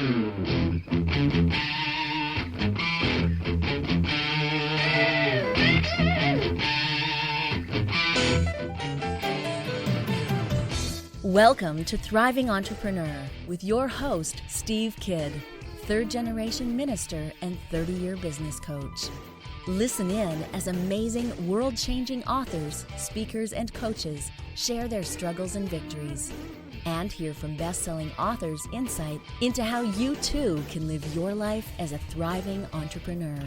Welcome to Thriving Entrepreneur with your host, Steve Kidd, third-generation minister and 30-year business coach. Listen in as amazing, world-changing authors, speakers, and coaches share their struggles and victories. And hear from best-selling authors' insight into how you too can live your life as a thriving entrepreneur.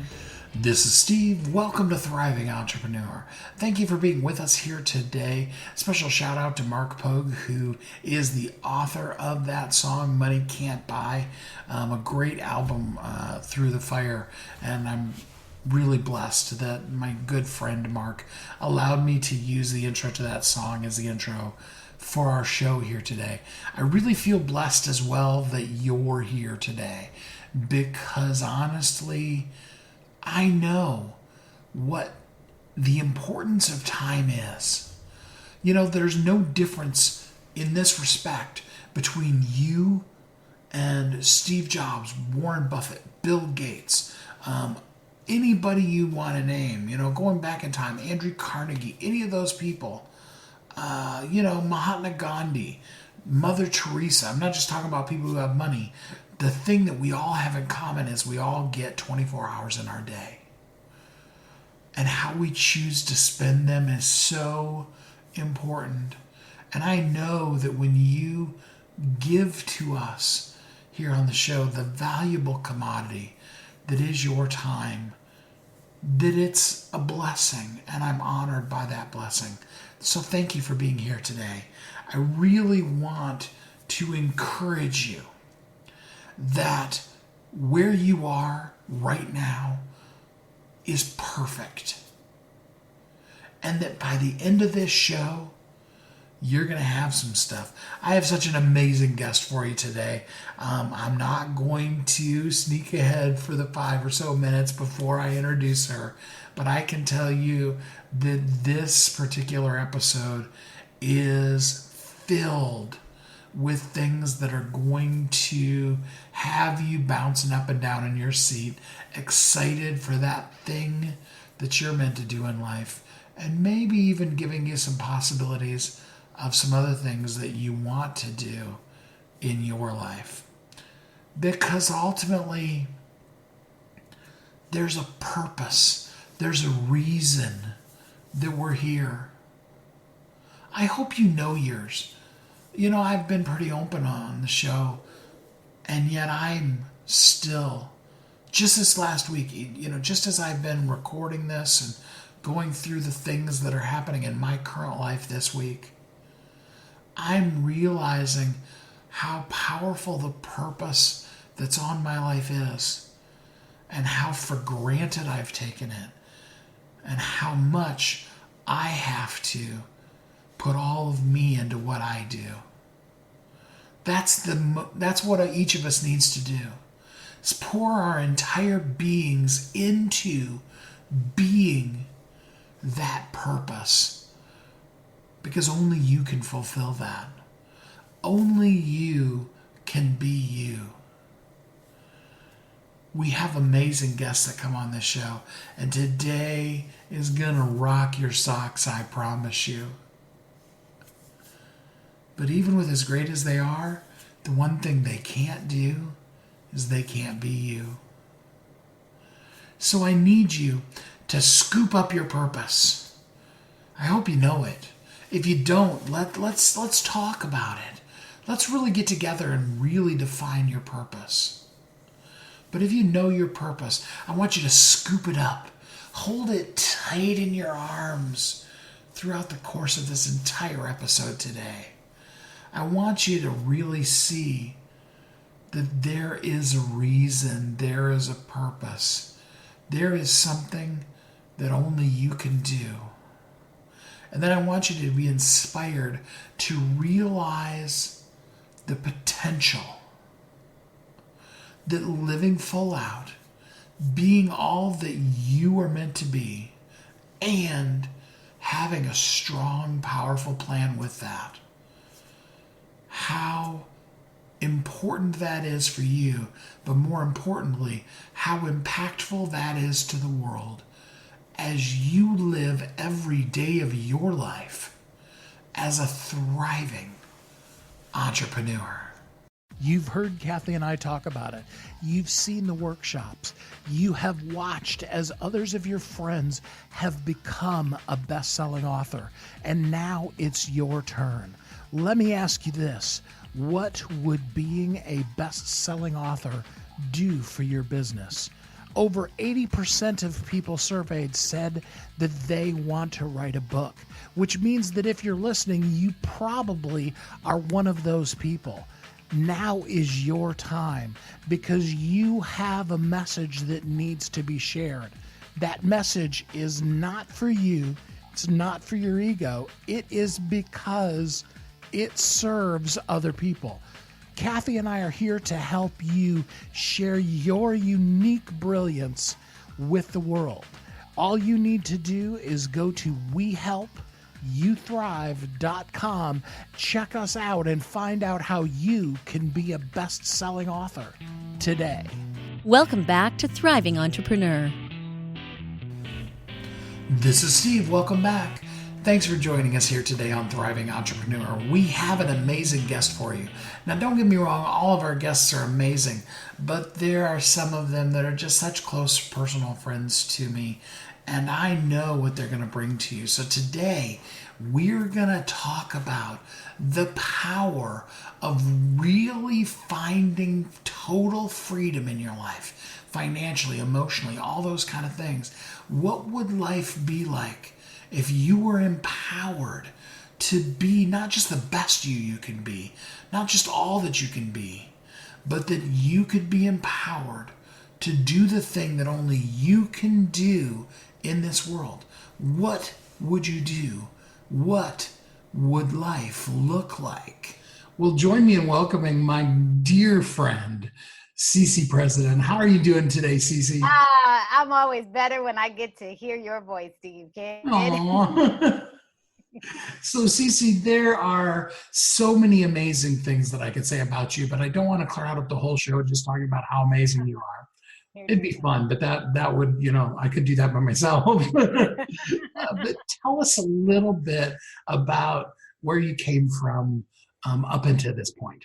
This is Steve. Welcome to Thriving Entrepreneur. Thank you for being with us here today. Special shout out to Mark Pogue, who is the author of that song, Money Can't Buy, a great album, Through the Fire. And I'm really blessed that my good friend Mark allowed me to use the intro to that song as the intro for our show here today. I really feel blessed as well that you're here today, because honestly, I know what the importance of time is. You know, there's no difference in this respect between you and Steve Jobs, Warren Buffett, Bill Gates, anybody you want to name, you know, going back in time, Andrew Carnegie, any of those people, Mahatma Gandhi, Mother Teresa. I'm not just talking about people who have money. The thing that we all have in common is we all get 24 hours in our day. And how we choose to spend them is so important. And I know that when you give to us here on the show the valuable commodity that is your time, that it's a blessing, and I'm honored by that blessing. So thank you for being here today. I really want to encourage you that where you are right now is perfect. And that by the end of this show, you're going to have some stuff. I have such an amazing guest for you today. I'm not going to sneak ahead for the 5 or so minutes before I introduce her, but I can tell you that this particular episode is filled with things that are going to have you bouncing up and down in your seat, excited for that thing that you're meant to do in life, and maybe even giving you some possibilities of some other things that you want to do in your life. Because ultimately, there's a purpose, there's a reason that we're here. I hope you know yours. You know, I've been pretty open on the show, and yet I'm still, just this last week, you know, just as I've been recording this and going through the things that are happening in my current life this week, I'm realizing how powerful the purpose that's on my life is, and how for granted I've taken it, and how much I have to put all of me into what I do. That's what each of us needs to do. Is pour our entire beings into being that purpose. Because only you can fulfill that. Only you can be you. We have amazing guests that come on this show, and today is gonna rock your socks, I promise you. But even with as great as they are, the one thing they can't do is they can't be you. So I need you to scoop up your purpose. I hope you know it. If you don't, let's talk about it. Let's really get together and really define your purpose. But if you know your purpose, I want you to scoop it up. Hold it tight in your arms throughout the course of this entire episode today. I want you to really see that there is a reason, there is a purpose. There is something that only you can do. And then I want you to be inspired to realize the potential that living full out, being all that you are meant to be, and having a strong, powerful plan with that, how important that is for you, but more importantly, how impactful that is to the world as you live every day of your life as a thriving entrepreneur. You've heard Kathy and I talk about it. You've seen the workshops. You have watched as others of your friends have become a best-selling author. And now it's your turn. Let me ask you this. What would being a best-selling author do for your business? Over 80% of people surveyed said that they want to write a book, which means that if you're listening, you probably are one of those people. Now is your time because you have a message that needs to be shared. That message is not for you. It's not for your ego. It is because it serves other people. Kathy and I are here to help you share your unique brilliance with the world. All you need to do is go to WeHelpYouThrive.com, check us out, and find out how you can be a best-selling author today. Welcome back to Thriving Entrepreneur. This is Steve. Welcome back. Thanks for joining us here today on Thriving Entrepreneur. We have an amazing guest for you. Now, don't get me wrong, all of our guests are amazing, but there are some of them that are just such close personal friends to me, and I know what they're going to bring to you. So today, we're going to talk about the power of really finding total freedom in your life, financially, emotionally, all those kind of things. What would life be like if you were empowered to be not just the best you can be, not just all that you can be, but that you could be empowered to do the thing that only you can do in this world? What would you do? What would life look like? Well, join me in welcoming my dear friend, CeCe President. How are you doing today, CeCe? I'm always better when I get to hear your voice, Steve. Aww. So, CeCe, there are so many amazing things that I could say about you, but I don't want to crowd up the whole show just talking about how amazing you are. It'd be fun, but that would, I could do that by myself. But tell us a little bit about where you came from up until this point.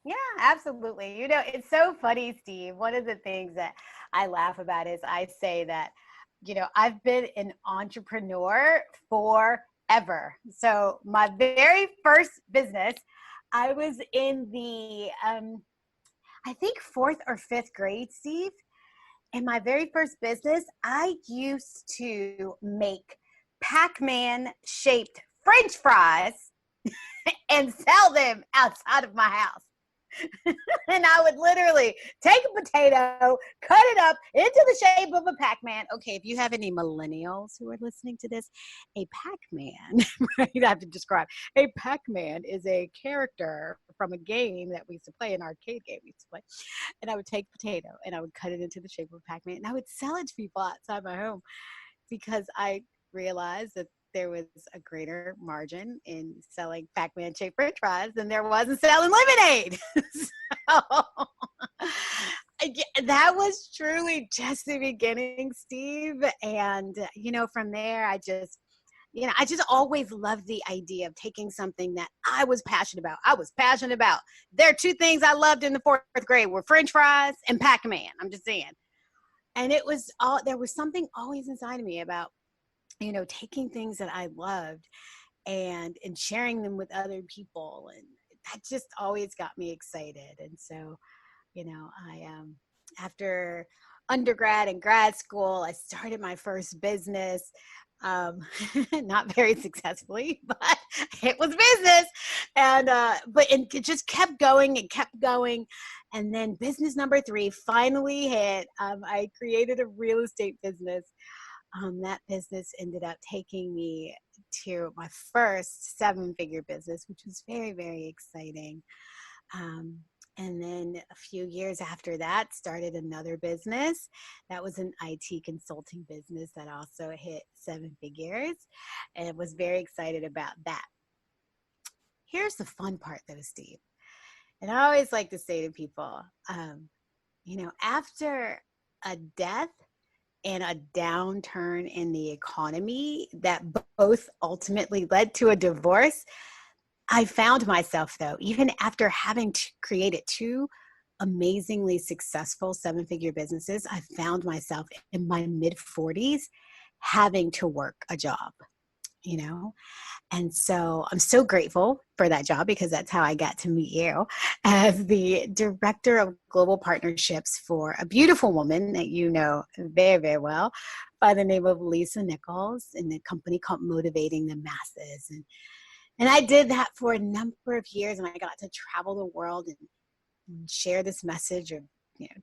Yeah, absolutely. It's so funny, Steve. One of the things that I laugh about is I say that, I've been an entrepreneur forever. So my very first business, I was in the, I think 4th or 5th grade, Steve. In my very first business, I used to make Pac-Man shaped French fries and sell them outside of my house. And I would literally take a potato, cut it up into the shape of a Pac-Man. Okay, if you have any millennials who are listening to this, a Pac-Man, right? I have to describe. A Pac-Man is a character from a game that we used to play, an arcade game we used to play. And I would take potato and I would cut it into the shape of a Pac-Man, and I would sell it to people outside my home because I realized that there was a greater margin in selling Pac-Man shaped French fries than there was in selling lemonade. So that was truly just the beginning, Steve. And, from there, I just always loved the idea of taking something that I was passionate about. There are two things I loved in the 4th grade were French fries and Pac-Man. I'm just saying. And there was something always inside of me about, taking things that I loved and sharing them with other people. And that just always got me excited. And so, I, after undergrad and grad school, I started my first business, not very successfully, but it was business. And, it just kept going and kept going. And then business number 3 finally hit. I created a real estate business. That business ended up taking me to my first 7-figure business, which was very, very exciting. And then a few years after that, started another business. That was an IT consulting business that also hit 7 figures, and was very excited about that. Here's the fun part though, Steve. And I always like to say to people, after a death and a downturn in the economy that both ultimately led to a divorce, I found myself, though, even after having created two amazingly successful seven-figure businesses, I found myself in my mid-40s having to work a job, you know? And so I'm so grateful for that job because that's how I got to meet you as the director of global partnerships for a beautiful woman that you know very, very well by the name of Lisa Nichols in a company called Motivating the Masses. And I did that for a number of years, and I got to travel the world and share this message of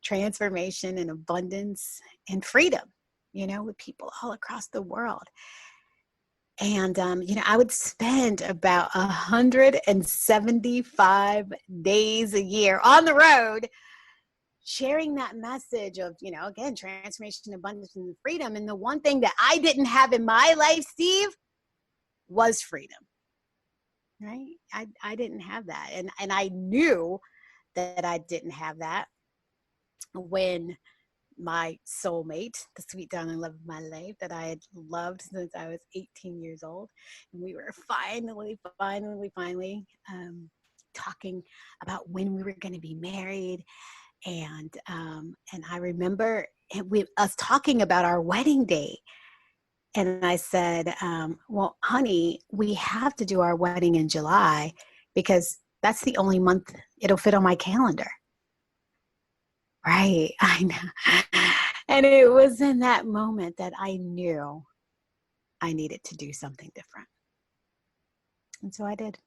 transformation and abundance and freedom, with people all across the world. And, I would spend about 175 days a year on the road sharing that message of, again, transformation, abundance, and freedom. And the one thing that I didn't have in my life, Steve, was freedom, right? I didn't have that. And I knew that I didn't have that when my soulmate, the sweet darling love of my life that I had loved since I was 18 years old. And we were finally talking about when we were going to be married. And I remember us talking about our wedding date. And I said, well, honey, we have to do our wedding in July because that's the only month it'll fit on my calendar. Right. I know. And it was in that moment that I knew I needed to do something different. And so I did.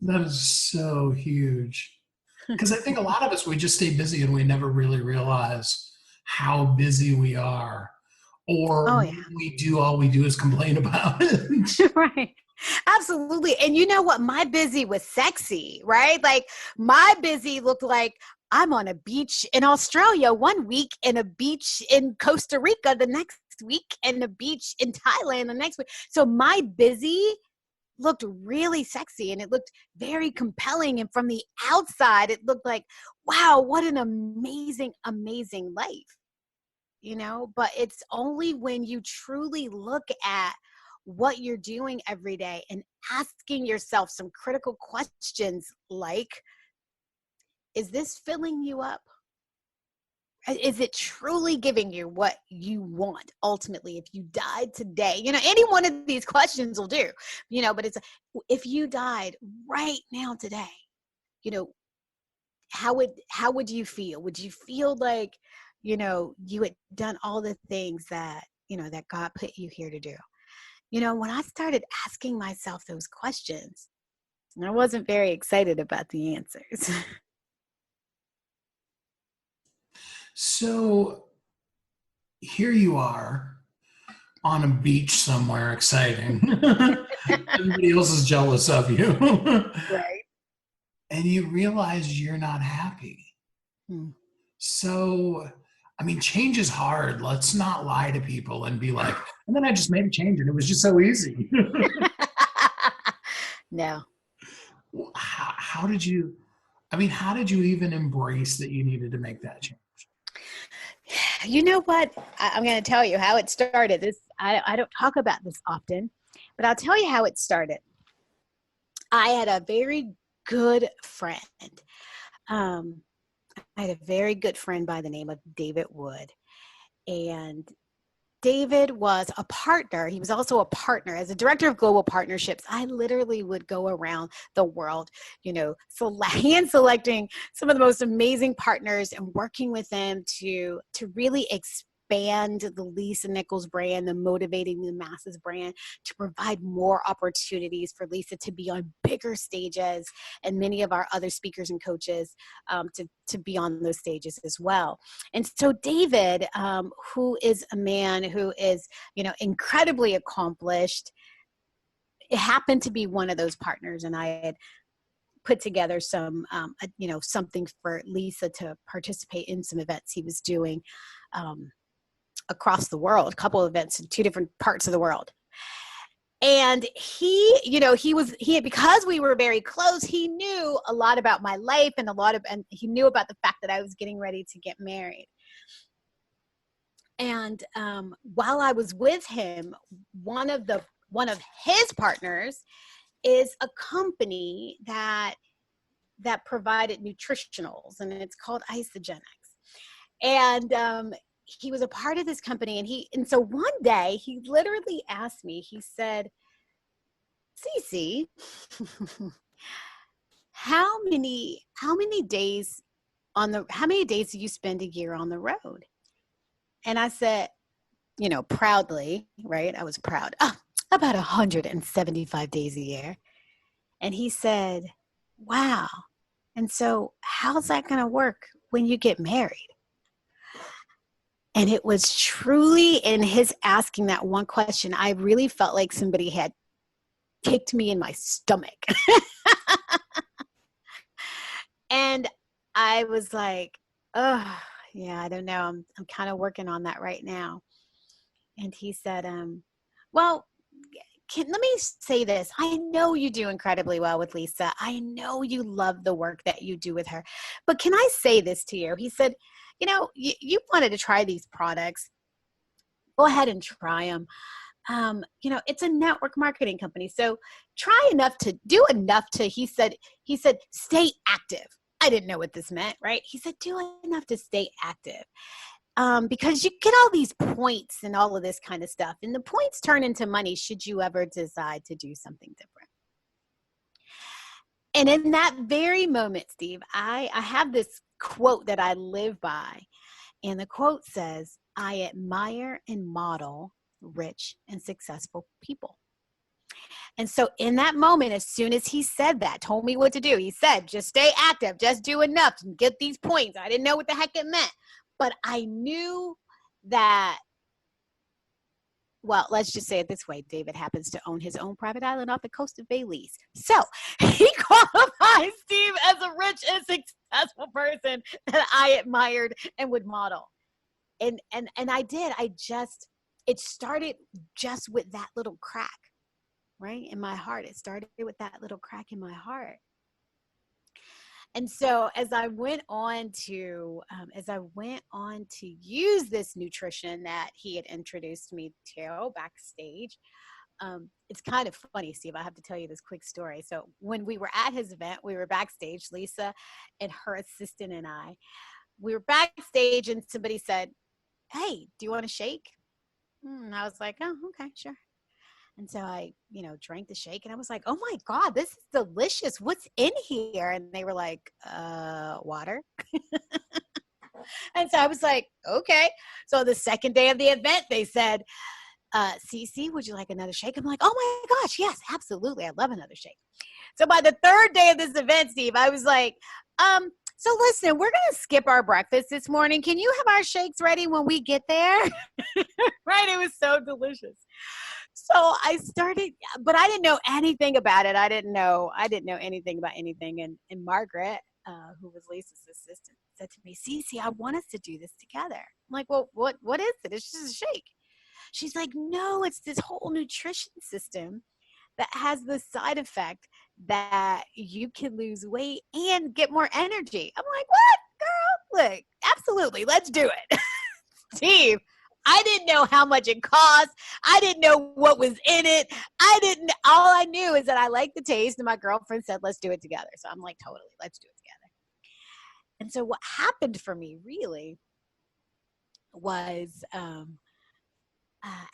That is so huge. Because I think a lot of us, we just stay busy and we never really realize how busy we are. Or Oh, yeah. all we do is complain about it. Right. Absolutely. And you know what? My busy was sexy, right? Like my busy looked like I'm on a beach in Australia one week and a beach in Costa Rica the next week and a beach in Thailand the next week. So my busy looked really sexy and it looked very compelling. And from the outside, it looked like, wow, what an amazing, amazing life, but it's only when you truly look at what you're doing every day and asking yourself some critical questions like, is this filling you up? Is it truly giving you what you want ultimately? If you died today, any one of these questions will do, but it's, if you died right now today, how would you feel? Would you feel like, you had done all the things that, that God put you here to do? When I started asking myself those questions, I wasn't very excited about the answers. So here you are on a beach somewhere exciting. Everybody else is jealous of you. Right. And you realize you're not happy. So, I mean, change is hard. Let's not lie to people and be like, and then I just made a change and it was just so easy. No. How did you even embrace that you needed to make that change? You know what? I'm going to tell you how it started. I don't talk about this often, but I'll tell you how it started. I had a very good friend. I had a very good friend by the name of David Wood. And David was a partner. He was also a partner. As a director of global partnerships, I literally would go around the world, hand selecting some of the most amazing partners and working with them to really expand the Lisa Nichols brand, the Motivating the Masses brand, to provide more opportunities for Lisa to be on bigger stages and many of our other speakers and coaches to be on those stages as well. And so David, who is a man who is, incredibly accomplished, it happened to be one of those partners. And I had put together some, something for Lisa to participate in some events he was doing across the world, a couple of events in two different parts of the world. And because we were very close, he knew a lot about my life and he knew about the fact that I was getting ready to get married. And while I was with him, one of his partners is a company that provided nutritionals, and it's called Isogenics. And he was a part of this company, and so one day he literally asked me, he said, CeCe, how many days do you spend a year on the road? And I said, proudly, right? I was proud. About 175 days a year. And he said, wow. And so how's that going to work when you get married? And it was truly in his asking that one question, I really felt like somebody had kicked me in my stomach. And I was like, oh, yeah, I don't know. I'm kind of working on that right now. And he said, well, let me say this. I know you do incredibly well with Lisa. I know you love the work that you do with her. But can I say this to you? He said, you wanted to try these products. Go ahead and try them. It's a network marketing company. So try enough to do enough to, he said, stay active. I didn't know what this meant, right? He said, do enough to stay active. Because you get all these points and all of this kind of stuff. And the points turn into money should you ever decide to do something different. And in that very moment, Steve, I have this quote that I live by. And the quote says, I admire and model rich and successful people. And so in that moment, as soon as he said that, told me what to do, he said, just stay active, just do enough and get these points. I didn't know what the heck it meant, but I knew that, well, let's just say it this way. David happens to own his own private island off the coast of Belize. So he qualifies Steve as a rich and successful person that I admired and would model. And I did. It started just with that little crack, right? In my heart. It started with that little crack in my heart. And so as I went on to use this nutrition that he had introduced me to backstage, it's kind of funny, Steve. I have to tell you this quick story. So when we were at his event, we were backstage, Lisa and her assistant and we were backstage, and somebody said, hey, do you want a shake? And I was like, oh, okay, sure. And so I, drank the shake, and I was like, oh my God, this is delicious. What's in here? And they were like, water. And so I was like, okay. So the second day of the event, they said, CeCe, would you like another shake? I'm like, oh my gosh, yes, absolutely. I love another shake. So by the third day of this event, Steve, I was like, so listen, we're going to skip our breakfast this morning. Can you have our shakes ready when we get there? Right? It was so delicious. So I started, but I didn't know anything about it. I didn't know anything about anything. And Margaret, who was Lisa's assistant, said to me, CeCe, I want us to do this together. I'm like, well, what is it? It's just a shake. She's like, no, it's this whole nutrition system that has the side effect that you can lose weight and get more energy. I'm like, what, girl? Look, absolutely. Let's do it. Steve, I didn't know how much it cost. I didn't know what was in it. All I knew is that I liked the taste, and my girlfriend said, let's do it together. So I'm like, totally, let's do it together. And so what happened for me really was,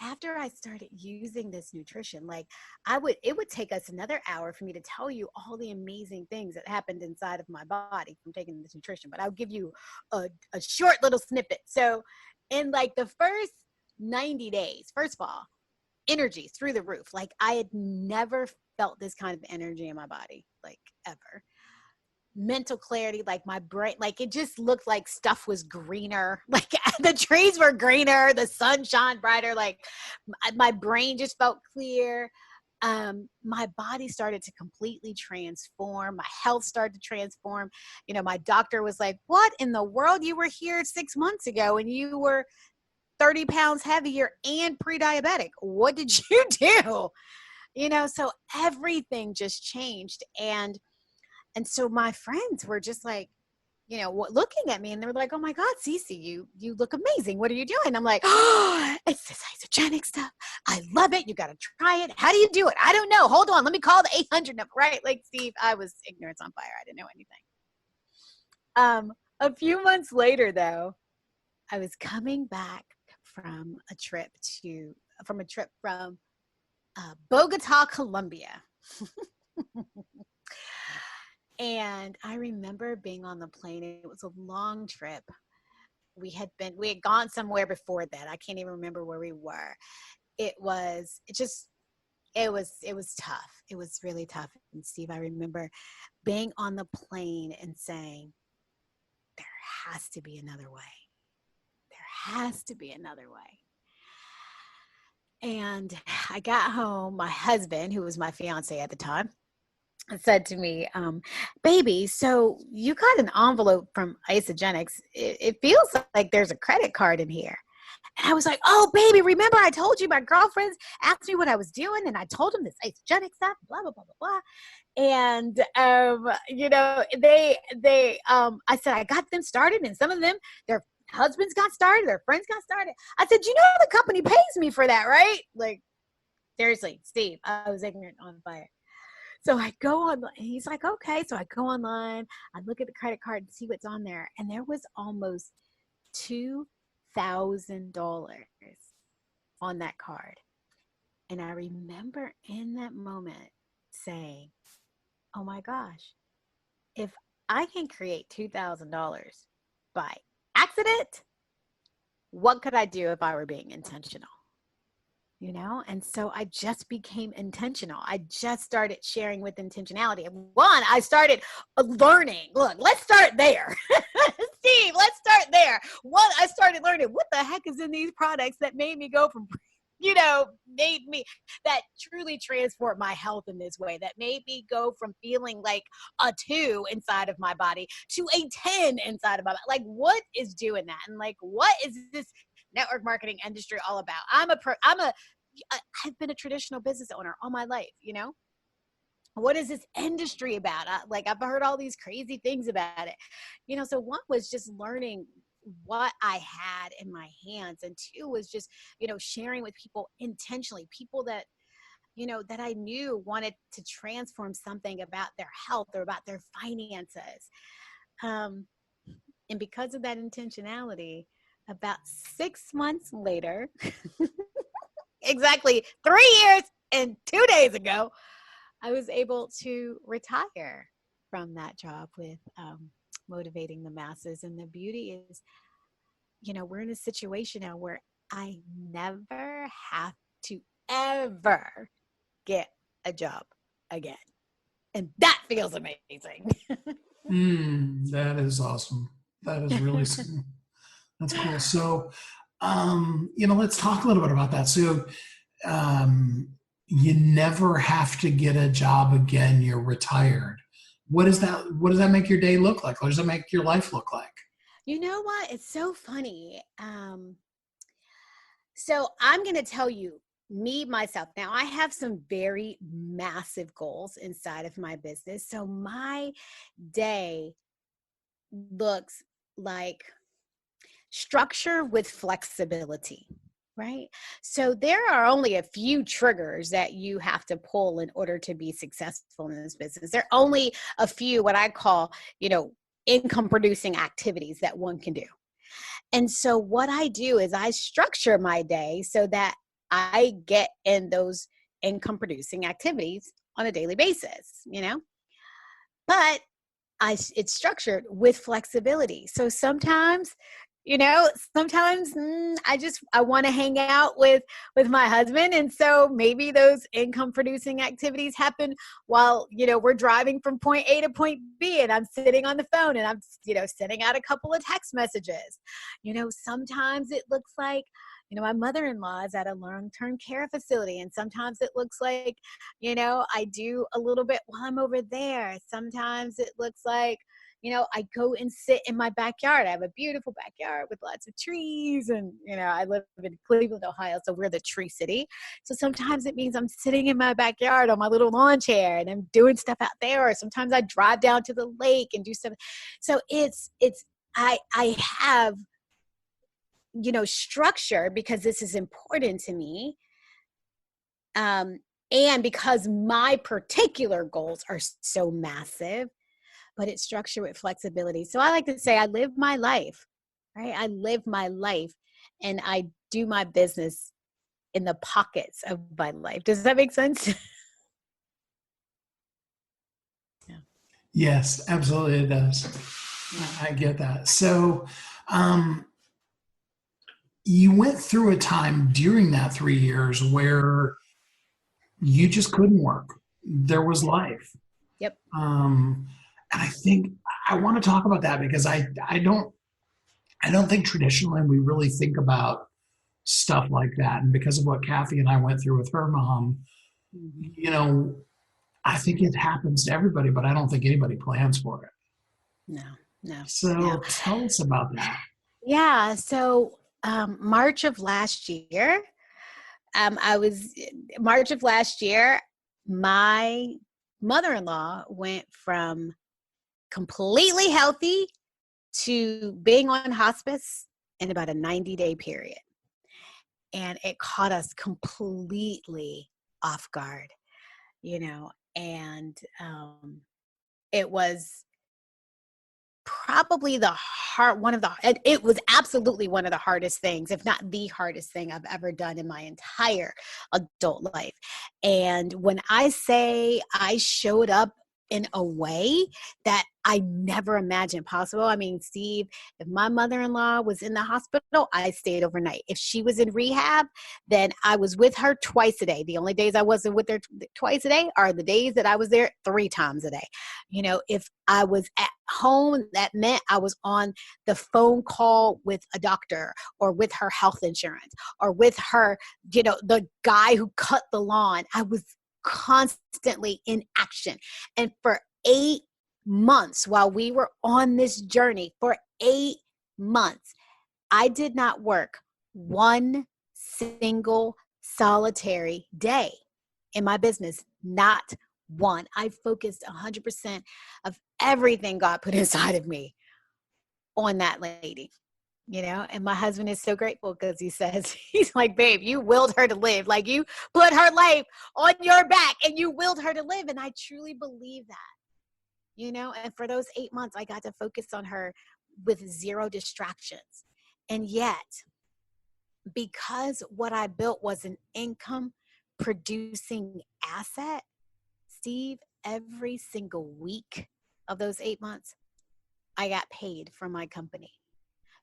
after I started using this nutrition, it would take us another hour for me to tell you all the amazing things that happened inside of my body from taking this nutrition, but I'll give you a short little snippet. So in the first 90 days, first of all, energy through the roof. I had never felt this kind of energy in my body, ever. Mental clarity, my brain, it just looked like stuff was greener. The trees were greener, the sun shone brighter. My brain just felt clear. My body started to completely transform. My health started to transform. My doctor was like, what in the world? You were here 6 months ago and you were 30 pounds heavier and pre-diabetic. What did you do? So everything just changed. And so my friends were just like, looking at me, and they were like, "Oh my God, CeCe, you look amazing. What are you doing?" I'm like, "Oh, it's this isogenic stuff. I love it. You got to try it. How do you do it? I don't know. Hold on. Let me call the 800 number." Right? Like, Steve, I was ignorance on fire. I didn't know anything. A few months later, though, I was coming back from a trip from Bogota, Colombia. And I remember being on the plane. It was a long trip. We had gone somewhere before that. I can't even remember where we were. It was tough. It was really tough. And Steve, I remember being on the plane and saying, there has to be another way. There has to be another way. And I got home. My husband, who was my fiance at the time, said to me, "Baby, so you got an envelope from Isogenics. It feels like there's a credit card in here." And I was like, "Oh, baby, remember I told you my girlfriends asked me what I was doing, and I told them this Isogenic stuff, blah, blah, blah, blah, blah." And, I said, I got them started, and some of them, their husbands got started, their friends got started. I said, the company pays me for that, right? Like, seriously, Steve, I was ignorant on fire. So I go on, and he's like, "Okay." So I go online, I look at the credit card and see what's on there. And there was almost $2,000 on that card. And I remember in that moment saying, oh my gosh, if I can create $2,000 by accident, what could I do if I were being intentional? And so I just became intentional. I just started sharing with intentionality. One, I started learning. Look, let's start there. Steve, let's start there. One, I started learning what the heck is in these products that made me go from, that truly transformed my health in this way, that made me go from feeling like a 2 inside of my body to a 10 inside of my body. Like, what is doing that? And like, what is this network marketing industry all about? I've been a traditional business owner all my life, What is this industry about? I've heard all these crazy things about it. So one was just learning what I had in my hands. And two was just, sharing with people intentionally, people that, that I knew wanted to transform something about their health or about their finances. And because of that intentionality, about 6 months later, exactly 3 years and 2 days ago, I was able to retire from that job with motivating the masses. And the beauty is, we're in a situation now where I never have to ever get a job again. And that feels amazing. That is awesome. That is really that's cool. So, let's talk a little bit about that. So, you never have to get a job again. You're retired. What does that make your day look like? What does that make your life look like? You know what? It's so funny. So I'm going to tell you, myself. Now, I have some very massive goals inside of my business. So my day looks like structure with flexibility, right? So there are only a few triggers that you have to pull in order to be successful in this business. There are only a few, what I call, income producing activities that one can do. And so what I do is I structure my day so that I get in those income producing activities on a daily basis, but it's structured with flexibility. So sometimes, I want to hang out with my husband. And so maybe those income producing activities happen while, we're driving from point A to point B, and I'm sitting on the phone and I'm, sending out a couple of text messages. Sometimes it looks like, my mother-in-law is at a long-term care facility. And sometimes it looks like, I do a little bit while I'm over there. Sometimes it looks like, I go and sit in my backyard. I have a beautiful backyard with lots of trees. And, I live in Cleveland, Ohio, so we're the tree city. So sometimes it means I'm sitting in my backyard on my little lawn chair and I'm doing stuff out there. Or sometimes I drive down to the lake and do stuff. So I have, structure because this is important to me. And because my particular goals are so massive, but it's structured with flexibility. So I like to say I live my life, right? I live my life and I do my business in the pockets of my life. Does that make sense? Yeah. Yes, absolutely it does. I get that. So, you went through a time during that 3 years where you just couldn't work. There was life. Yep. And I think I want to talk about that because I don't think traditionally we really think about stuff like that. And because of what Kathy and I went through with her mom, Mm-hmm. I think it happens to everybody, but I don't think anybody plans for it. No, no, no. So tell us about that. Yeah. So March of last year, March of last year, my mother-in-law went from completely healthy to being on hospice in about a 90-day period. And it caught us completely off guard, and it was probably it was absolutely one of the hardest things, if not the hardest thing I've ever done in my entire adult life. And when I say I showed up in a way that I never imagined possible. I mean, Steve, if my mother-in-law was in the hospital, I stayed overnight. If she was in rehab, then I was with her twice a day. The only days I wasn't with her twice a day are the days that I was there 3 times a day. If I was at home, that meant I was on the phone call with a doctor or with her health insurance or with her, the guy who cut the lawn. I was constantly in action. And for 8 months while we were on this journey, for 8 months, I did not work one single solitary day in my business, not one. I focused 100% of everything God put inside of me on that lady. And my husband is so grateful because he's like, babe, you willed her to live. Like, you put her life on your back and you willed her to live. And I truly believe that, and for those 8 months, I got to focus on her with 0 distractions. And yet, because what I built was an income producing asset, Steve, every single week of those 8 months, I got paid from my company.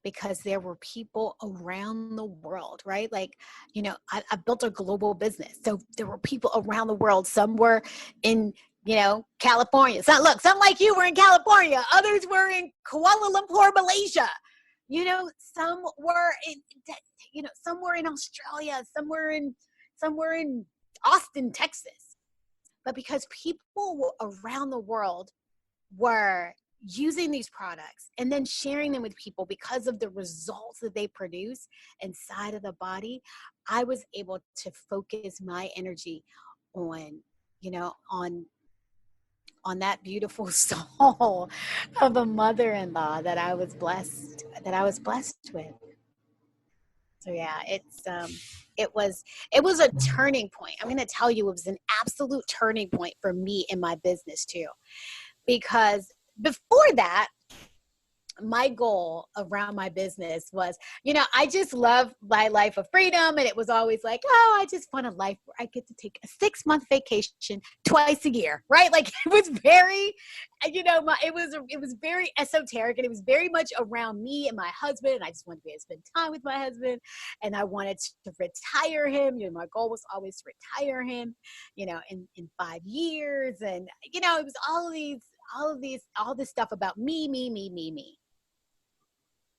Because there were people around the world, right? Like, I built a global business. So there were people around the world. Some were in, California. Some like you were in California. Others were in Kuala Lumpur, Malaysia. Some were in Australia. Some were in Austin, Texas. But because people around the world were using these products and then sharing them with people because of the results that they produce inside of the body, I was able to focus my energy on that beautiful soul of a mother-in-law that I was blessed with. So yeah, it was a turning point. I'm going to tell you, it was an absolute turning point for me in my business too, because before that, my goal around my business was, I just love my life of freedom. And it was always like, oh, I just want a life where I get to take a 6-month vacation twice a year, right? Like, it was very, it was very esoteric, and it was very much around me and my husband. And I just wanted to be able to spend time with my husband, and I wanted to retire him. My goal was always to retire him, in 5 years. And, it was all this stuff about me.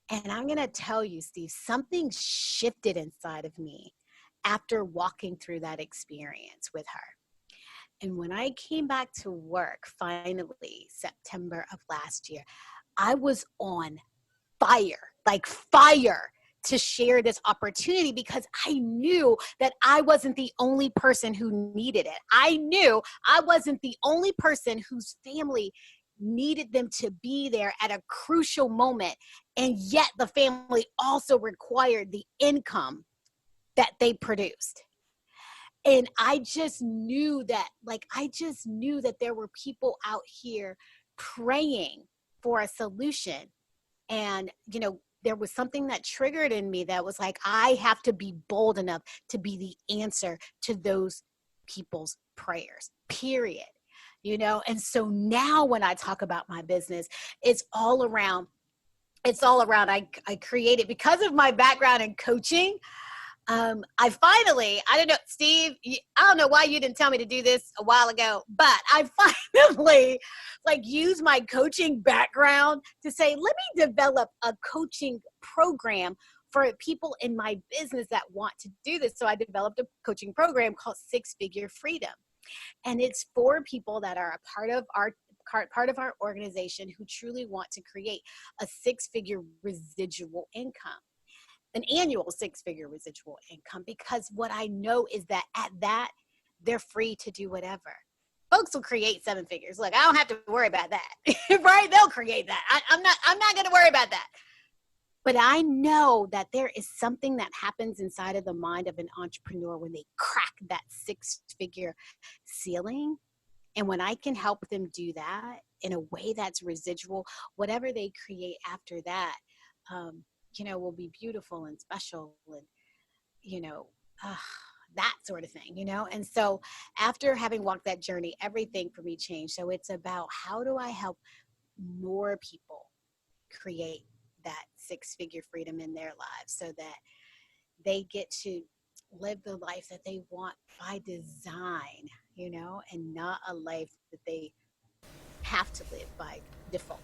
And I'm going to tell you, Steve, something shifted inside of me after walking through that experience with her. And when I came back to work, finally, September of last year, I was on fire, like fire, to share this opportunity because I knew that I wasn't the only person who needed it. I knew I wasn't the only person whose family needed them to be there at a crucial moment. And yet the family also required the income that they produced. And I just knew that, there were people out here praying for a solution. And, there was something that triggered in me that was like, I have to be bold enough to be the answer to those people's prayers, period. And so now when I talk about my business, it's all around, I created, because of my background in coaching, I don't know, Steve, I don't know why you didn't tell me to do this a while ago, but I finally use my coaching background to say, let me develop a coaching program for people in my business that want to do this. So I developed a coaching program called Six Figure Freedom. And it's for people that are a part of our organization who truly want to create a six-figure residual income. An annual six-figure residual income, because what I know is that at that, they're free to do whatever. Folks will create seven figures. Look, I don't have to worry about that, right? They'll create that. I'm not going to worry about that. But I know that there is something that happens inside of the mind of an entrepreneur when they crack that six-figure ceiling. And when I can help them do that in a way that's residual, whatever they create after that, will be beautiful and special and, that sort of thing, And so after having walked that journey, everything for me changed. So it's about, how do I help more people create that six-figure freedom in their lives so that they get to live the life that they want by design, and not a life that they have to live by default.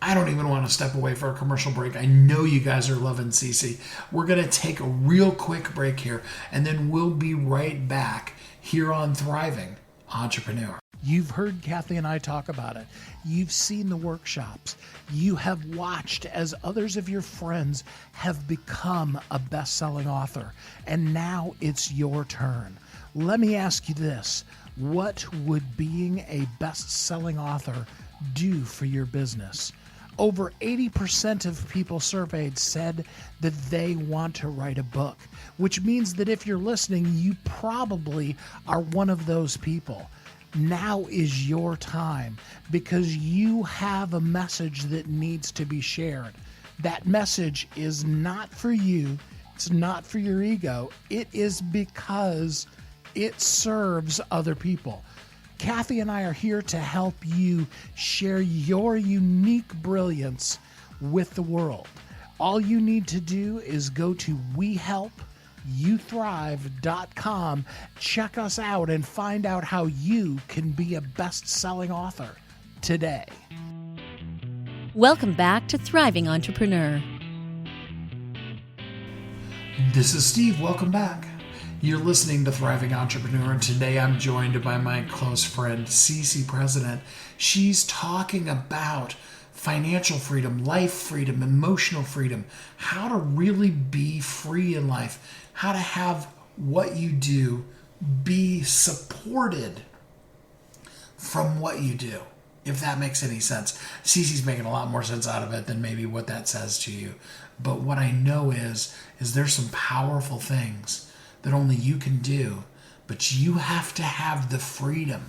I don't even want to step away for a commercial break. I know you guys are loving CeCe. We're going to take a real quick break here, and then we'll be right back here on Thriving Entrepreneur. You've heard Kathy and I talk about it. You've seen the workshops. You have watched as others of your friends have become a best-selling author, and now it's your turn. Let me ask you this. What would being a best-selling author do for your business? Over 80% of people surveyed said that they want to write a book, which means that if you're listening, you probably are one of those people. Now is your time, because you have a message that needs to be shared. That message is not for you. It's not for your ego. It is because it serves other people. Kathy and I are here to help you share your unique brilliance with the world. All you need to do is go to wehelpyouthrive.com, check us out, and find out how you can be a best-selling author today. Welcome back to Thriving Entrepreneur. This is Steve. Welcome back. You're listening to Thriving Entrepreneur, and today I'm joined by my close friend, CeCe President. She's talking about financial freedom, life freedom, emotional freedom, how to really be free in life, how to have what you do be supported from what you do, if that makes any sense. CeCe's making a lot more sense out of it than maybe what that says to you. But what I know is there's some powerful things that only you can do, but you have to have the freedom.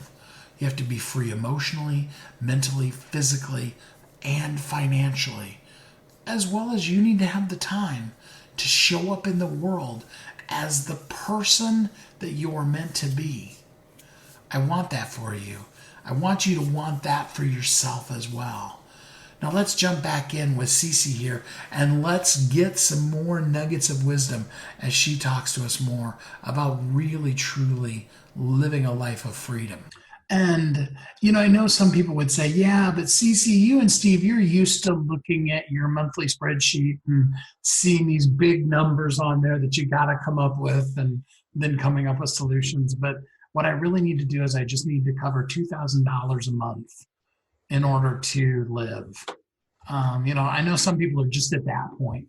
You have to be free emotionally, mentally, physically, and financially, as well as you need to have the time to show up in the world as the person that you're meant to be. I want that for you. I want you to want that for yourself as well. Now let's jump back in with CeCe here, and let's get some more nuggets of wisdom as she talks to us more about really, truly living a life of freedom. And, I know some people would say, yeah, but CeCe, you and Steve, you're used to looking at your monthly spreadsheet and seeing these big numbers on there that you got to come up with and then coming up with solutions. But what I really need to do is I just need to cover $2,000 a month in order to live. I know some people are just at that point,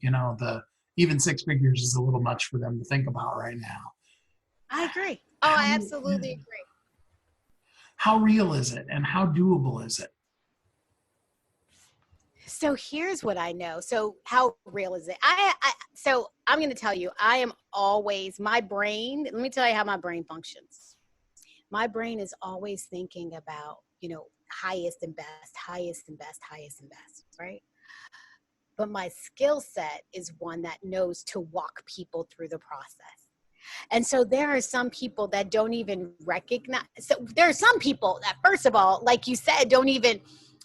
even six figures is a little much for them to think about right now. I agree. Oh, I absolutely agree. How real is it and how doable is it? So here's what I know. So how real is it? So I'm going to tell you, I am always, my brain, let me tell you how my brain functions. My brain is always thinking about, highest and best, highest and best, highest and best, right? But my skill set is one that knows to walk people through the process. And so there are some people that don't even recognize. So there are some people that, first of all, like you said, don't even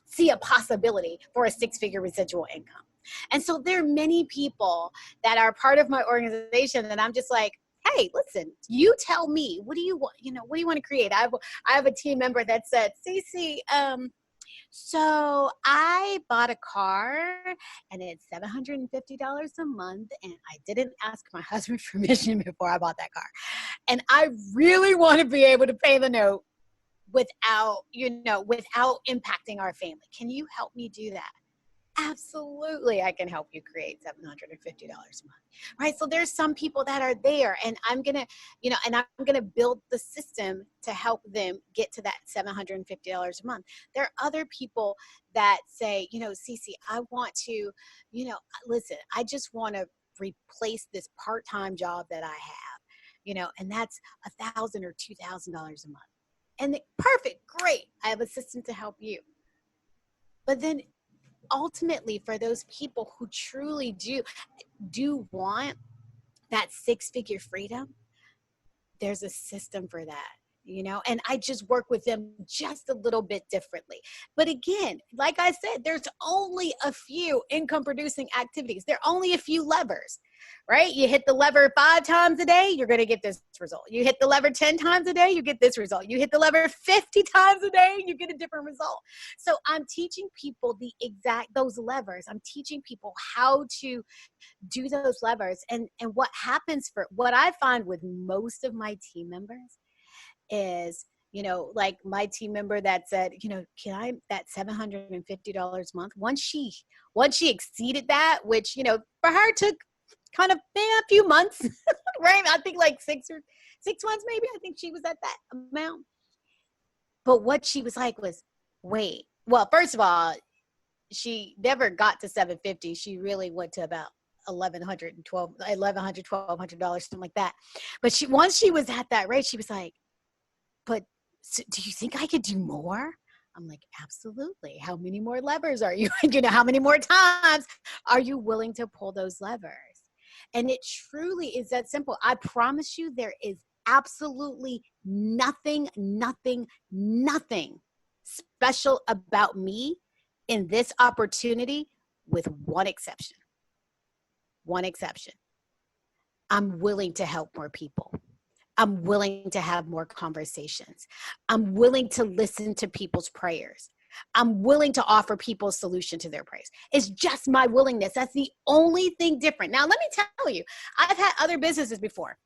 see a possibility for a six-figure residual income. And so there are many people that are part of my organization that I'm just like, hey, listen, you tell me, what do you want? What do you want to create? I have a team member that said, CeCe, so I bought a car and it's $750 a month, and I didn't ask my husband permission before I bought that car. And I really want to be able to pay the note without impacting our family. Can you help me do that? Absolutely, I can help you create $750 a month, right? So there's some people that are there, and I'm gonna build the system to help them get to that $750 a month. There are other people that say, CeCe, I want to, listen, I just want to replace this part-time job that I have, and that's $1,000 or $2,000 a month. And perfect, great, I have a system to help you. But then ultimately, for those people who truly do want that six-figure freedom, there's a system for that, and I just work with them just a little bit differently. But again, like I said, there's only a few income producing activities. There are only a few levers, right? You hit the lever 5 times a day, you're going to get this result. You hit the lever 10 times a day, you get this result. You hit the lever 50 times a day, you get a different result. So I'm teaching people those levers. I'm teaching people how to do those levers. And what I find with most of my team members is, like my team member that said, can I, that $750 a month, once she exceeded that, which, for her took kind of a few months, right? I think like 6 months, maybe. I think she was at that amount. But what she was like was, wait, well, first of all, she never got to 750. She really went to about $1,100, $1,200, something like that. But once she was at that rate, she was like, but so do you think I could do more? I'm like, absolutely. How many more levers are you? How many more times are you willing to pull those levers? And it truly is that simple. I promise you, there is absolutely nothing special about me in this opportunity, with one exception. One exception. I'm willing to help more people. I'm willing to have more conversations. I'm willing to listen to people's prayers. I'm willing to offer people a solution to their prayers. It's just my willingness. That's the only thing different. Now, let me tell you, I've had other businesses before.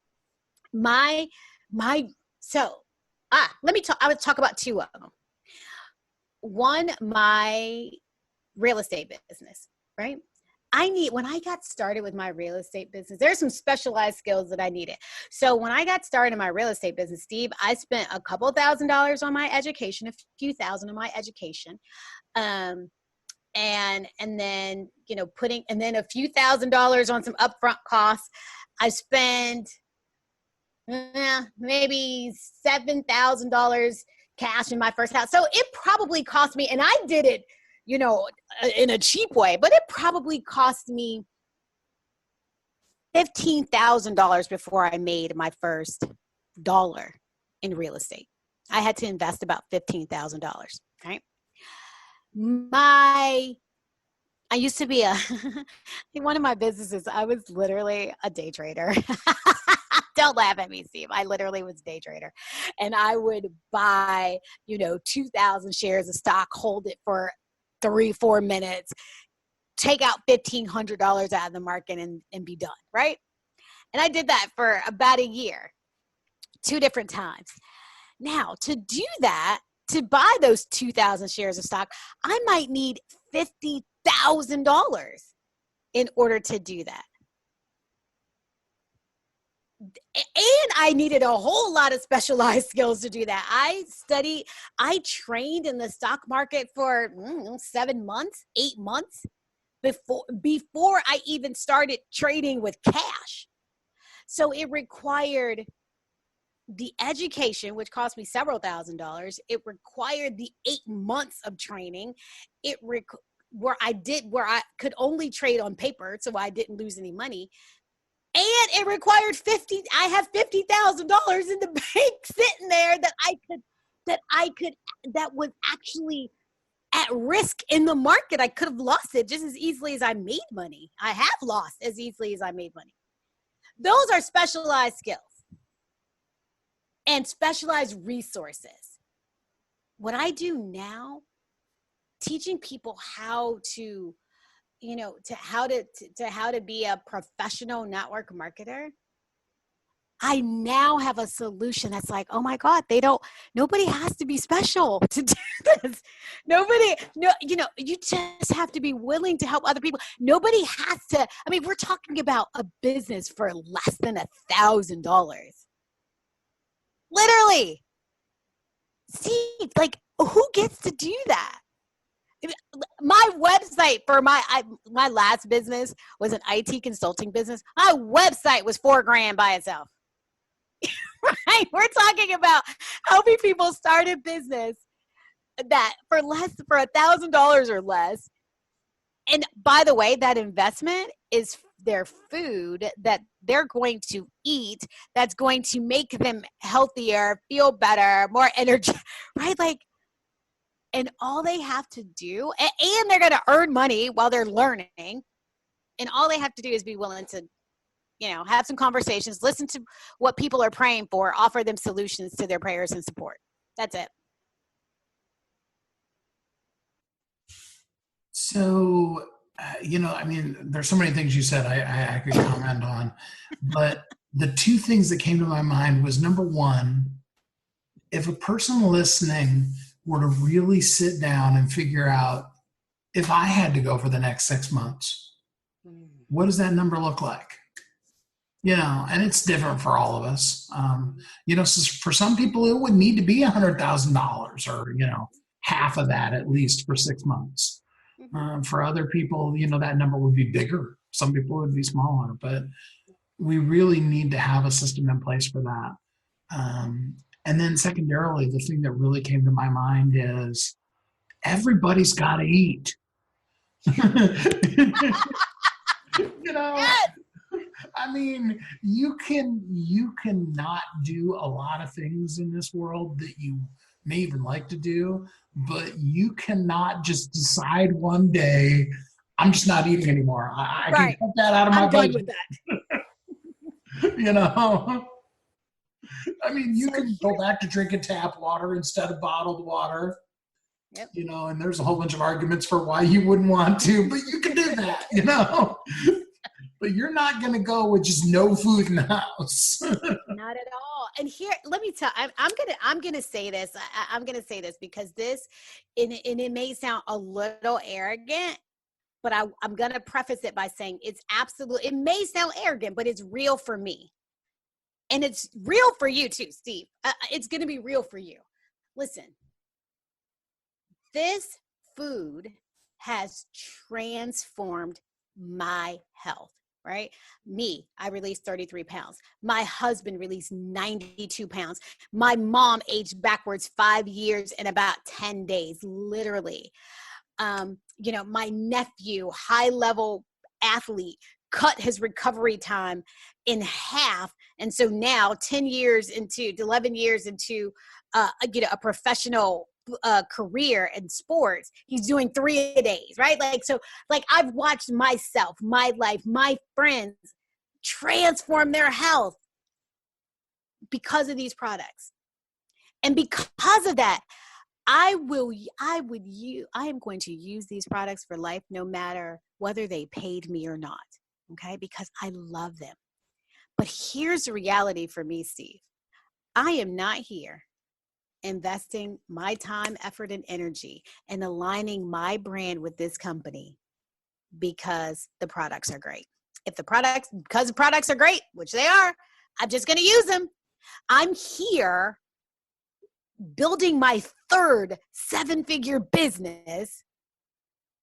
I would talk about 2 of them. One, my real estate business, right? When I got started with my real estate business, there's some specialized skills that I needed. So when I got started in my real estate business, Steve, I spent a couple $1,000s on my education, a few thousand on my education. And then, and then a few $1,000s on some upfront costs. I spent maybe $7,000 cash in my first house. So it probably cost me, and I did it, in a cheap way, but it probably cost me $15,000 before I made my first dollar in real estate. I had to invest about $15,000, right? I used to be in one of my businesses, I was literally a day trader. Don't laugh at me, Steve. I literally was a day trader. And I would buy, 2,000 shares of stock, hold it for 3-4 minutes, take out $1,500 out of the market and be done, right? And I did that for about a year, 2 different times. Now, to do that, to buy those 2,000 shares of stock, I might need $50,000 in order to do that. And I needed a whole lot of specialized skills to do that. I trained in the stock market for 7 months, 8 months before I even started trading with cash. So it required the education, which cost me several $1,000s. It required the 8 months of training. Where I could only trade on paper, so I didn't lose any money. And it required I have $50,000 in the bank sitting there that was actually at risk in the market. I could have lost it just as easily as I made money. I have lost as easily as I made money. Those are specialized skills and specialized resources. What I do now, teaching people how to how to be a professional network marketer, I now have a solution that's like, oh my God, nobody has to be special to do this. You just have to be willing to help other people. Nobody has to, we're talking about a business for less than $1,000. Literally. See, like, who gets to do that? My website for my last business was an IT consulting business. My website was $4,000 by itself. Right? We're talking about helping people start a business that for $1,000 or less. And by the way, that investment is their food that they're going to eat. That's going to make them healthier, feel better, more energy, right? Like, and all they have to do, and they're going to earn money while they're learning. And all they have to do is be willing to, have some conversations, listen to what people are praying for, offer them solutions to their prayers and support. That's it. So, there's so many things you said I could comment on, but the two things that came to my mind was, number one, if a person listening were to really sit down and figure out, if I had to go for the next 6 months, what does that number look like? And it's different for all of us. So for some people, it would need to be $100,000 or, half of that at least for 6 months. For other people, that number would be bigger. Some people would be smaller, but we really need to have a system in place for that. And then secondarily, the thing that really came to my mind is everybody's got to eat. Yes. You cannot do a lot of things in this world that you may even like to do, but you cannot just decide one day, I'm just not eating anymore. I can cut that out of my budget. With that. You can go back to drinking tap water instead of bottled water. Yep. And there's a whole bunch of arguments for why you wouldn't want to, but you can do that, But you're not going to go with just no food in the house. Not at all. And here, let me tell, I'm going to say this. I'm going to say this because and it may sound a little arrogant, but I'm going to preface it by saying it may sound arrogant, but it's real for me. And it's real for you too, Steve. It's going to be real for you. Listen, this food has transformed my health, right? Me, I released 33 pounds. My husband released 92 pounds. My mom aged backwards 5 years in about 10 days, literally. My nephew, high-level athlete, cut his recovery time in half. And so now 11 years into, a professional career in sports, he's doing 3 a days, right? I've watched myself, my life, my friends transform their health because of these products. And because of that, I am going to use these products for life, no matter whether they paid me or not. Okay. Because I love them. But here's the reality for me, Steve. I am not here investing my time, effort, and energy and aligning my brand with this company because the products are great. Because the products are great, which they are, I'm just going to use them. I'm here building my third 7-figure business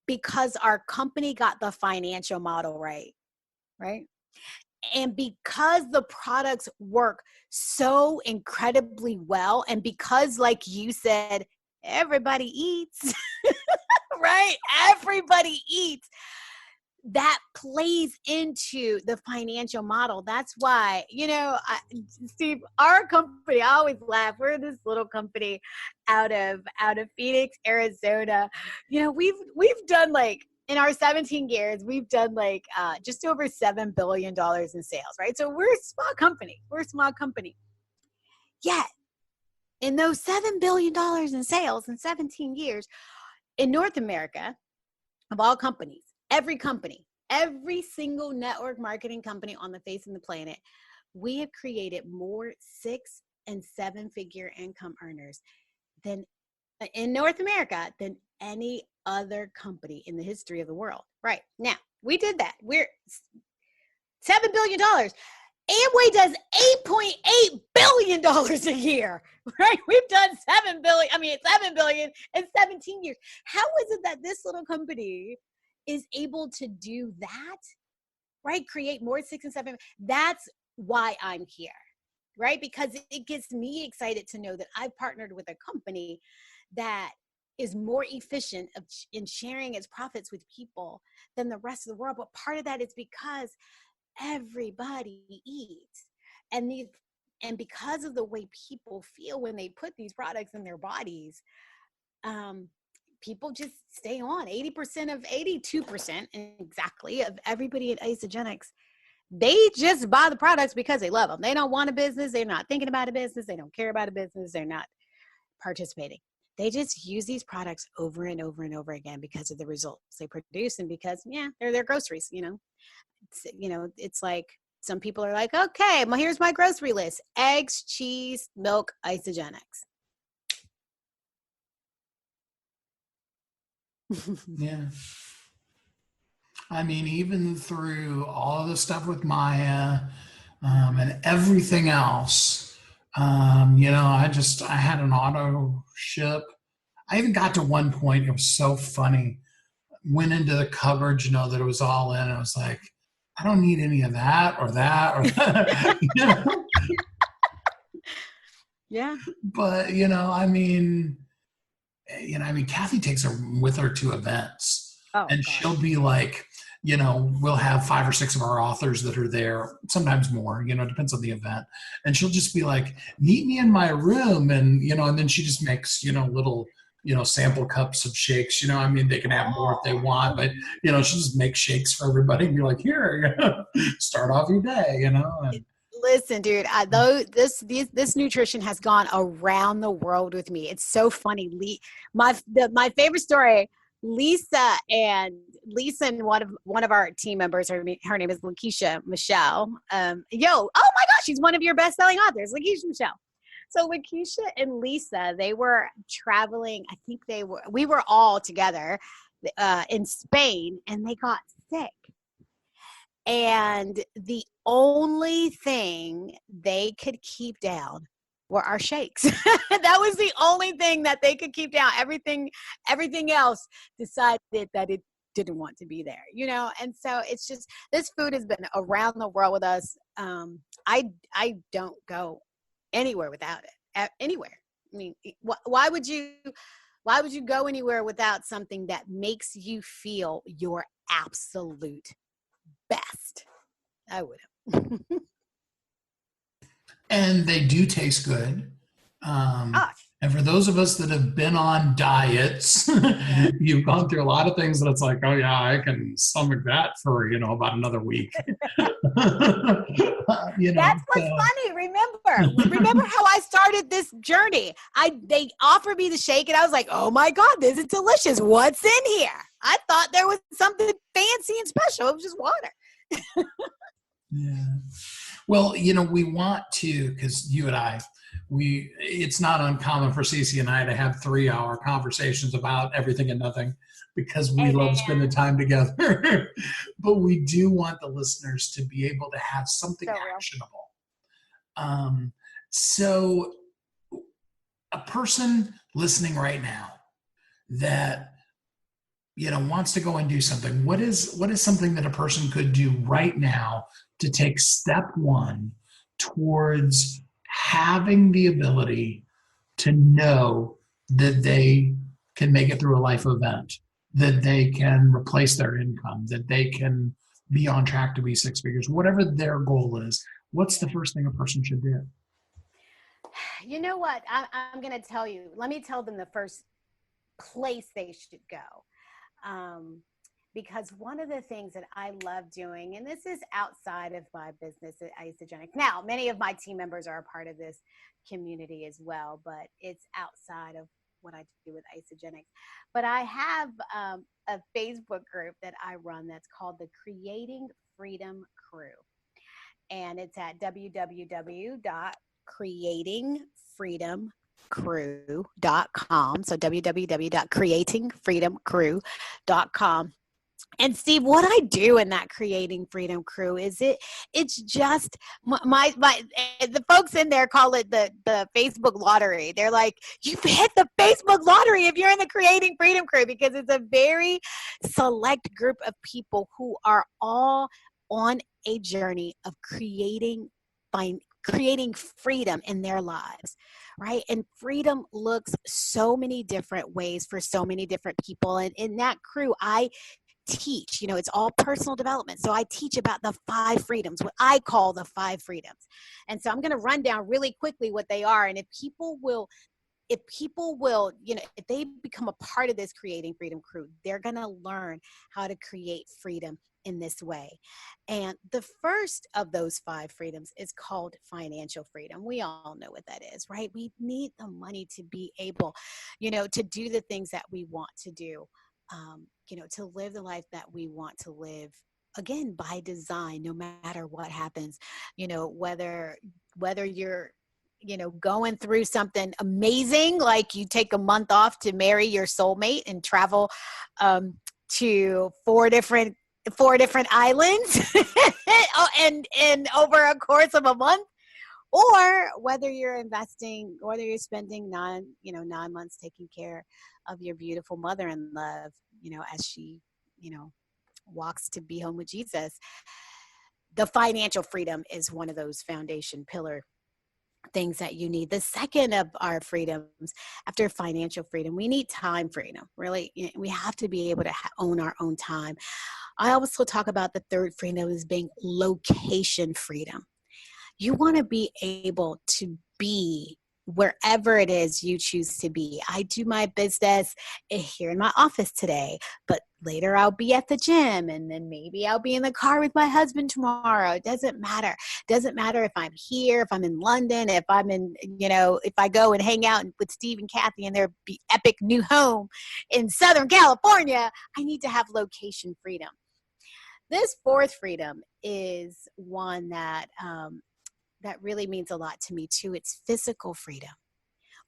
because our company got the financial model right? And because the products work so incredibly well, and because, like you said, everybody eats, right? Everybody eats. That plays into the financial model. That's why, Steve, our company, I always laugh. We're this little company out of Phoenix, Arizona. We've done, like, in our 17 years, we've done just over $7 billion in sales, right? So we're a small company. Yet, in those $7 billion in sales in 17 years, in North America, of all companies, every single network marketing company on the face of the planet, we have created more 6 and 7-figure income earners than in North America than any other company in the history of the world. Right now, we did that. We're $7 billion. Amway does $8.8 billion a year, right? We've done $7 billion in 17 years. How is it that this little company is able to do that, right? Create more 6 and 7. That's why I'm here, right? Because it gets me excited to know that I've partnered with a company that is more efficient in sharing its profits with people than the rest of the world. But part of that is because everybody eats, and because of the way people feel when they put these products in their bodies, people just stay on. 82% exactly of everybody at Isagenix, they just buy the products because they love them. They don't want a business. They're not thinking about a business. They don't care about a business. They're not participating. They just use these products over and over and over again because of the results they produce, and because, they're their groceries. It's like some people are like, okay, well, here's my grocery list: eggs, cheese, milk, Isagenix. Yeah. I mean, even through all the stuff with Maya, and everything else, I had an auto ship. I even got to one point, it was so funny. Went into the cupboard, that it was all in. I was like, I don't need any of that or that or that. Yeah. But, Kathy takes her with her to events, and gosh. she'll be like, we'll have 5 or 6 of our authors that are there, sometimes more, depends on the event. And she'll just be like, meet me in my room. And, and then she just makes, little, sample cups of shakes. They can have more if they want, but, she'll just make shakes for everybody and be like, here, start off your day, And, listen, dude, this nutrition has gone around the world with me. It's so funny. My favorite story, Lisa and one of our team members, her name is Lakeisha Michelle. Oh my gosh, she's one of your best-selling authors, Lakeisha Michelle. So Lakeisha and Lisa, they were traveling. I think we were all together in Spain, and they got sick. And the only thing they could keep down were our shakes. That was the only thing that they could keep down. Everything else decided that it didn't want to be there, And so it's just, this food has been around the world with us. I don't go anywhere without it. Anywhere. I mean, why would you go anywhere without something that makes you feel your absolute best? I would. And they do taste good. Gosh. And for those of us that have been on diets, you've gone through a lot of things that it's like, oh yeah, I can stomach that for, about another week. That's what's funny. Remember how I started this journey? They offered me the shake and I was like, oh my God, this is delicious. What's in here? I thought there was something fancy and special. It was just water. Yeah. Well, we want to, because you and I, It's not uncommon for CeCe and I to have 3-hour conversations about everything and nothing because we love spending time together. But we do want the listeners to be able to have something actionable. So a person listening right now that wants to go and do something, what is something that a person could do right now to take step one towards having the ability to know that they can make it through a life event, that they can replace their income, that they can be on track to be 6 figures, whatever their goal is? What's the first thing a person should do? You know what? I'm going to tell you. Let me tell them the first place they should go. Because one of the things that I love doing, and this is outside of my business at Isagenix. Now, many of my team members are a part of this community as well, but it's outside of what I do with Isagenix. But I have a Facebook group that I run that's called the Creating Freedom Crew. And it's at www.creatingfreedomcrew.com. So www.creatingfreedomcrew.com. And Steve, what I do in that Creating Freedom Crew is it's just the folks in there call it the Facebook lottery. They're like, you've hit the Facebook lottery if you're in the Creating Freedom Crew, because it's a very select group of people who are all on a journey of creating freedom in their lives, right? And freedom looks so many different ways for so many different people. And in that crew, I teach, it's all personal development. So I teach about the 5 freedoms, what I call the 5 freedoms. And so I'm going to run down really quickly what they are. And if people will, if they become a part of this Creating Freedom Crew, they're going to learn how to create freedom in this way. And the first of those 5 freedoms is called financial freedom. We all know what that is, right? We need the money to be able, to do the things that we want to do. To live the life that we want to live, again, by design, no matter what happens, whether you're, going through something amazing, like you take a month off to marry your soulmate and travel to 4 different islands and over a course of a month, or whether you're spending 9 months taking care of your beautiful mother-in-law, as she, walks to be home with Jesus. The financial freedom is one of those foundation pillar things that you need. The second of our freedoms after financial freedom, we need time freedom. Really, we have to be able to own our own time. I also talk about the third freedom as being location freedom. You want to be able to be wherever it is you choose to be. I do my business here in my office today, but later I'll be at the gym, and then maybe I'll be in the car with my husband tomorrow. It doesn't matter. It doesn't matter if I'm here, if I'm in London, if I'm in, if I go and hang out with Steve and Kathy in their epic new home in Southern California. I need to have location freedom. This fourth freedom is one that really means a lot to me too. It's physical freedom.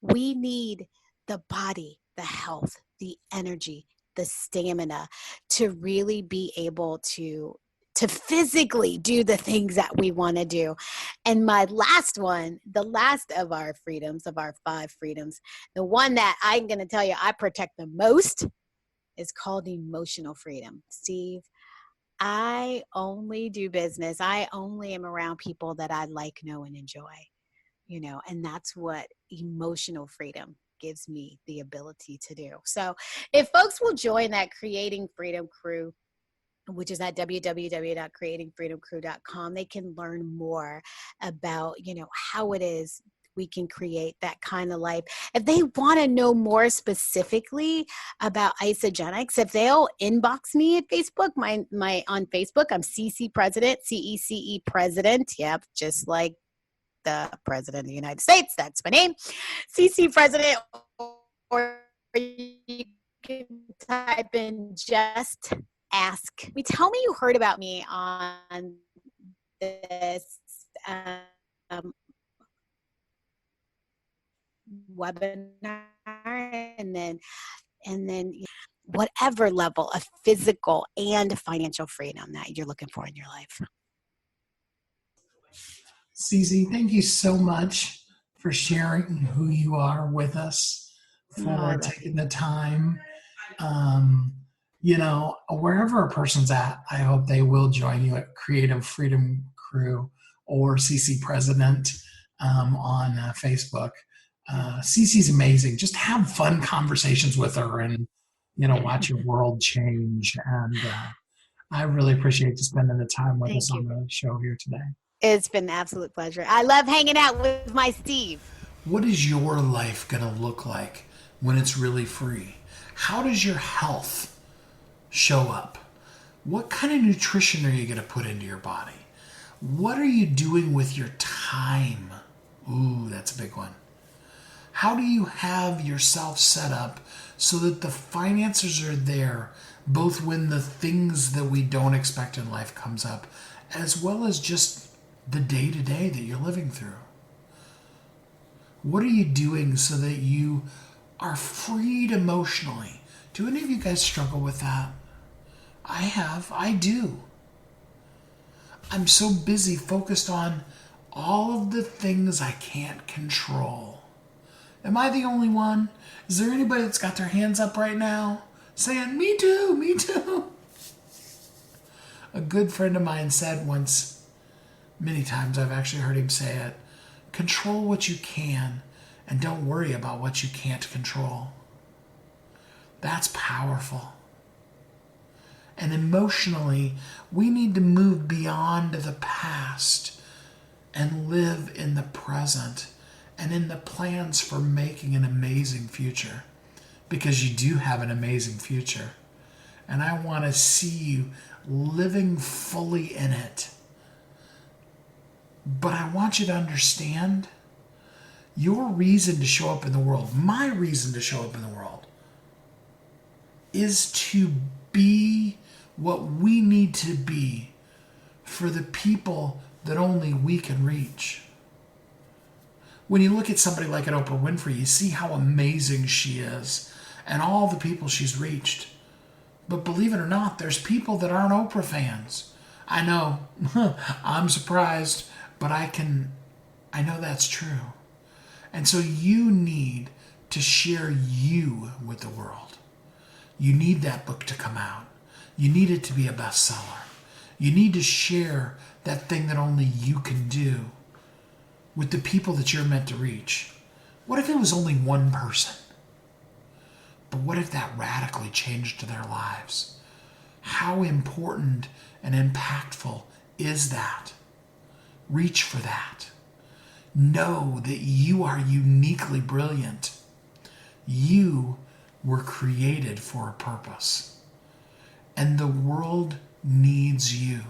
We need the body, the health, the energy, the stamina to really be able to physically do the things that we want to do. And my last one, the last of our freedoms, of our 5 freedoms, the one that I'm going to tell you I protect the most is called emotional freedom. Steve, I only do business. I only am around people that I like, know, and enjoy, and that's what emotional freedom gives me the ability to do. So if folks will join that Creating Freedom Crew, which is at www.creatingfreedomcrew.com, they can learn more about, how it is we can create that kind of life. If they want to know more specifically about Isagenix, if they'll inbox me at Facebook, my on Facebook, I'm CeCe President, CeCe President. Yep, just like the President of the United States. That's my name, CeCe President. Or you can type in just ask me. Tell me you heard about me on this webinar, and then whatever level of physical and financial freedom that you're looking for in your life. CeCe, thank you so much for sharing who you are with us, for taking the time. Wherever a person's at, I hope they will join you at Creative Freedom Crew or CeCe President on Facebook. CeCe's amazing. Just have fun conversations with her and, watch your world change. And I really appreciate you spending the time with us on the show here today. It's been an absolute pleasure. I love hanging out with my Steve. What is your life going to look like when it's really free? How does your health show up? What kind of nutrition are you going to put into your body? What are you doing with your time? Ooh, that's a big one. How do you have yourself set up so that the finances are there, both when the things that we don't expect in life comes up, as well as just the day-to-day that you're living through? What are you doing so that you are freed emotionally? Do any of you guys struggle with that? I do. I'm so busy focused on all of the things I can't control. Am I the only one? Is there anybody that's got their hands up right now saying, me too, me too? A good friend of mine said once, many times I've actually heard him say it, control what you can and don't worry about what you can't control. That's powerful. And emotionally, we need to move beyond the past and live in the present and in the plans for making an amazing future, because you do have an amazing future. And I want to see you living fully in it. But I want you to understand your reason to show up in the world, my reason to show up in the world, is to be what we need to be for the people that only we can reach. When you look at somebody like an Oprah Winfrey, you see how amazing she is and all the people she's reached. But believe it or not, there's people that aren't Oprah fans. I know, I'm surprised, but I know that's true. And so you need to share you with the world. You need that book to come out. You need it to be a bestseller. You need to share that thing that only you can do with the people that you're meant to reach. What if it was only one person? But what if that radically changed their lives? How important and impactful is that? Reach for that. Know that you are uniquely brilliant. You were created for a purpose. And the world needs you.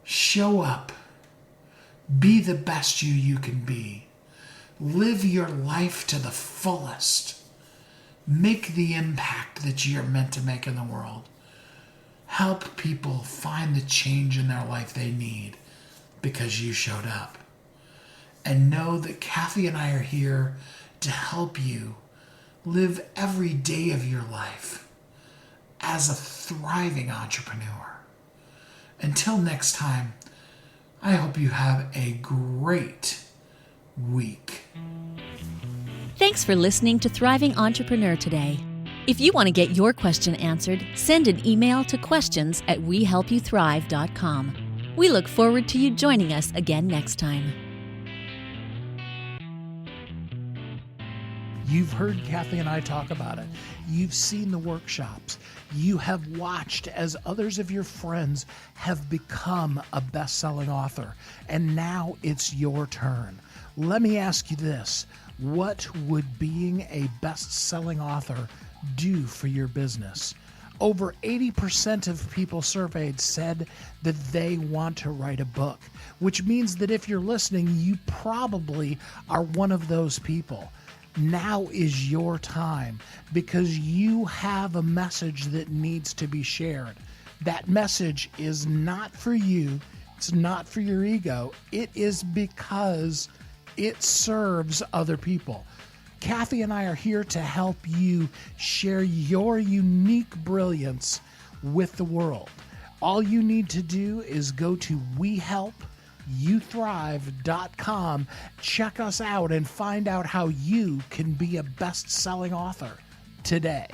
Show up. Be the best you can be. Live your life to the fullest. Make the impact that you're meant to make in the world. Help people find the change in their life they need because you showed up. And know that Kathy and I are here to help you live every day of your life as a thriving entrepreneur. Until next time, I hope you have a great week. Thanks for listening to Thriving Entrepreneur today. If you want to get your question answered, send an email to questions@wehelpyouthrive.com. We look forward to you joining us again next time. You've heard Kathy and I talk about it. You've seen the workshops. You have watched as others of your friends have become a best-selling author. And now it's your turn. Let me ask you this. What would being a best-selling author do for your business? Over 80% of people surveyed said that they want to write a book, which means that if you're listening, you probably are one of those people. Now is your time because you have a message that needs to be shared. That message is not for you. It's not for your ego. It is because it serves other people. Kathy and I are here to help you share your unique brilliance with the world. All you need to do is go to wehelpyouthrive.com, check us out, and find out how you can be a best-selling author today.